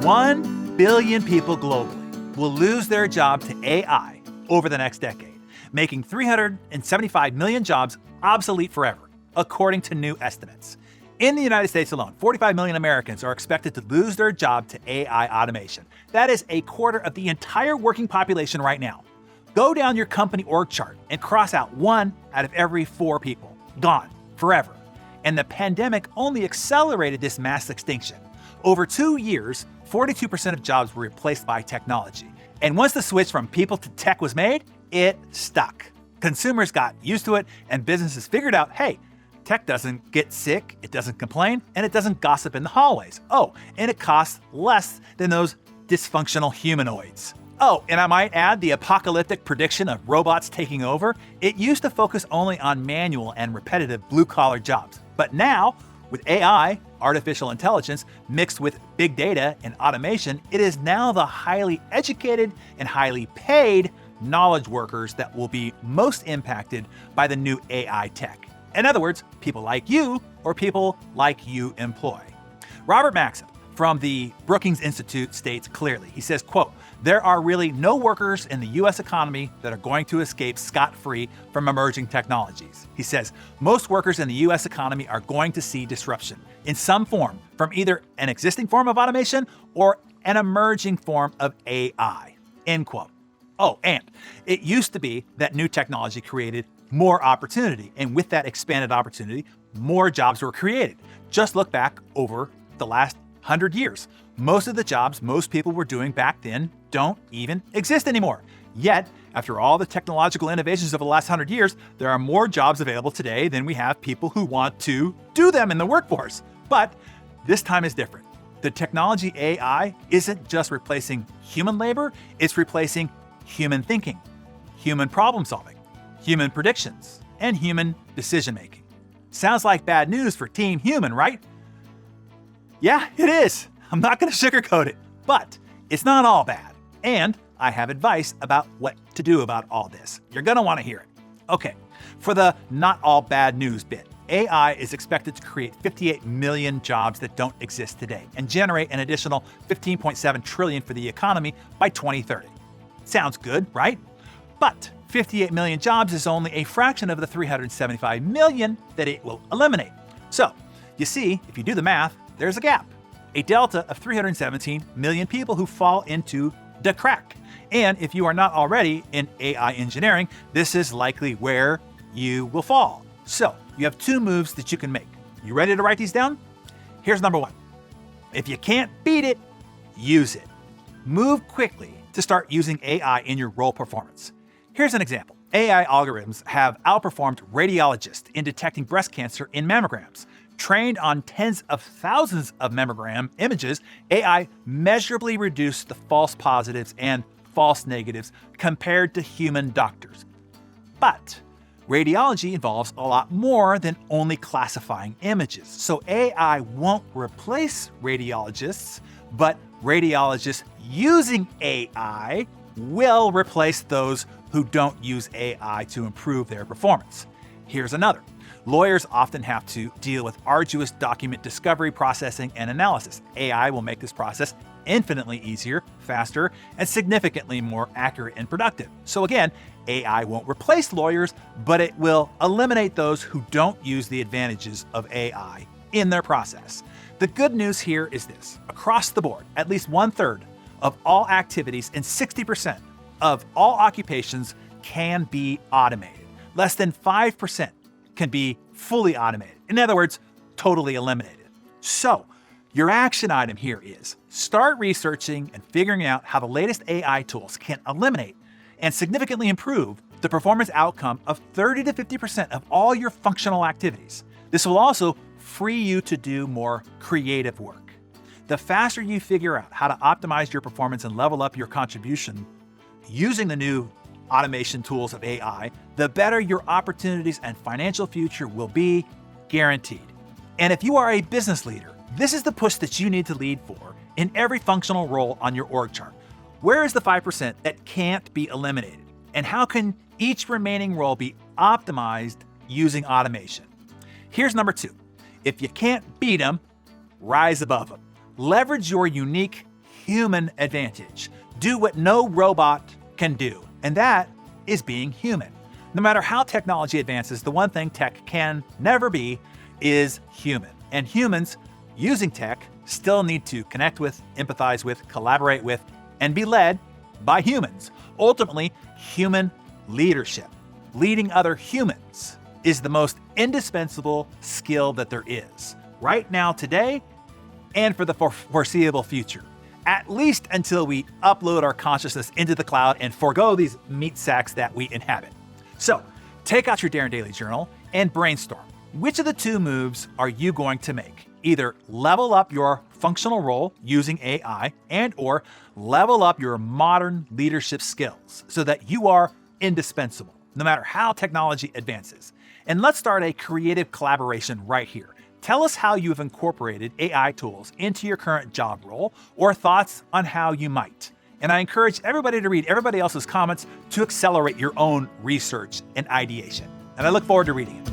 1 billion people globally will lose their job to AI over the next decade, making 375 million jobs obsolete forever, according to new estimates. In the United States alone, 45 million Americans are expected to lose their job to AI automation. That is a quarter of the entire working population right now. Go down your company org chart and cross out 1 out of every 4 people. Gone. Forever. And the pandemic only accelerated this mass extinction. Over 2 years, 42% of jobs were replaced by technology. And once the switch from people to tech was made, it stuck. Consumers got used to it, and businesses figured out, hey, tech doesn't get sick, it doesn't complain, and it doesn't gossip in the hallways. Oh, and it costs less than those dysfunctional humanoids. Oh, and I might add the apocalyptic prediction of robots taking over. It used to focus only on manual and repetitive blue-collar jobs. But now, with AI, artificial intelligence, mixed with big data and automation, it is now the highly educated and highly paid knowledge workers that will be most impacted by the new AI tech. In other words, people like you or people like you employ. Robert Maxim from the Brookings Institute states clearly, he says, quote, "There are really no workers in the US economy that are going to escape scot-free from emerging technologies." He says, "Most workers in the US economy are going to see disruption in some form from either an existing form of automation or an emerging form of AI." End quote. Oh, and it used to be that new technology created more opportunity, and with that expanded opportunity, more jobs were created. Just look back over the last 100 years. Most of the jobs most people were doing back then don't even exist anymore. Yet, after all the technological innovations of the last 100 years, there are more jobs available today than we have people who want to do them in the workforce. But this time is different. The technology AI isn't just replacing human labor, it's replacing human thinking, human problem solving, human predictions, and human decision making. Sounds like bad news for Team Human, right? Yeah, it is. I'm not going to sugarcoat it, but it's not all bad. And I have advice about what to do about all this. You're going to want to hear it. Okay, for the not all bad news bit, AI is expected to create 58 million jobs that don't exist today and generate an additional $15.7 trillion for the economy by 2030. Sounds good, right? But 58 million jobs is only a fraction of the 375 million that it will eliminate. So, you see, if you do the math, there's a gap, a delta of 317 million people who fall into the crack. And if you are not already in AI engineering, this is likely where you will fall. So, you have 2 moves that you can make. You ready to write these down? Here's number 1. If you can't beat it, use it. Move quickly to start using AI in your role performance. Here's an example. AI algorithms have outperformed radiologists in detecting breast cancer in mammograms. Trained on tens of thousands of mammogram images, AI measurably reduced the false positives and false negatives compared to human doctors. But radiology involves a lot more than only classifying images. So AI won't replace radiologists, but radiologists using AI will replace those who don't use AI to improve their performance. Here's another. Lawyers often have to deal with arduous document discovery, processing, and analysis. AI will make this process infinitely easier, faster, and significantly more accurate and productive. So again, AI won't replace lawyers, but it will eliminate those who don't use the advantages of AI in their process. The good news here is this. Across the board, at least 1/3 of all activities and 60% of all occupations can be automated. Less than 5% can be fully automated. In other words, totally eliminated. So, your action item here is start researching and figuring out how the latest AI tools can eliminate and significantly improve the performance outcome of 30 to 50% of all your functional activities. This will also free you to do more creative work. The faster you figure out how to optimize your performance and level up your contribution using the new automation tools of AI, the better your opportunities and financial future will be, guaranteed. And if you are a business leader, this is the push that you need to lead for in every functional role on your org chart. Where is the 5% that can't be eliminated? And how can each remaining role be optimized using automation? Here's number 2. If you can't beat them, rise above them. Leverage your unique human advantage. Do what no robot can do, and that is being human. No matter how technology advances, the one thing tech can never be is human. And humans using tech still need to connect with, empathize with, collaborate with, and be led by humans. Ultimately, human leadership, leading other humans, is the most indispensable skill that there is right now, today, and for the foreseeable future. At least until we upload our consciousness into the cloud and forego these meat sacks that we inhabit. So, take out your Darren Daily journal and brainstorm. Which of the two moves are you going to make? Either level up your functional role using AI and/or level up your modern leadership skills so that you are indispensable, no matter how technology advances. And let's start a creative collaboration right here. Tell us how you have incorporated AI tools into your current job role or thoughts on how you might. And I encourage everybody to read everybody else's comments to accelerate your own research and ideation. And I look forward to reading it.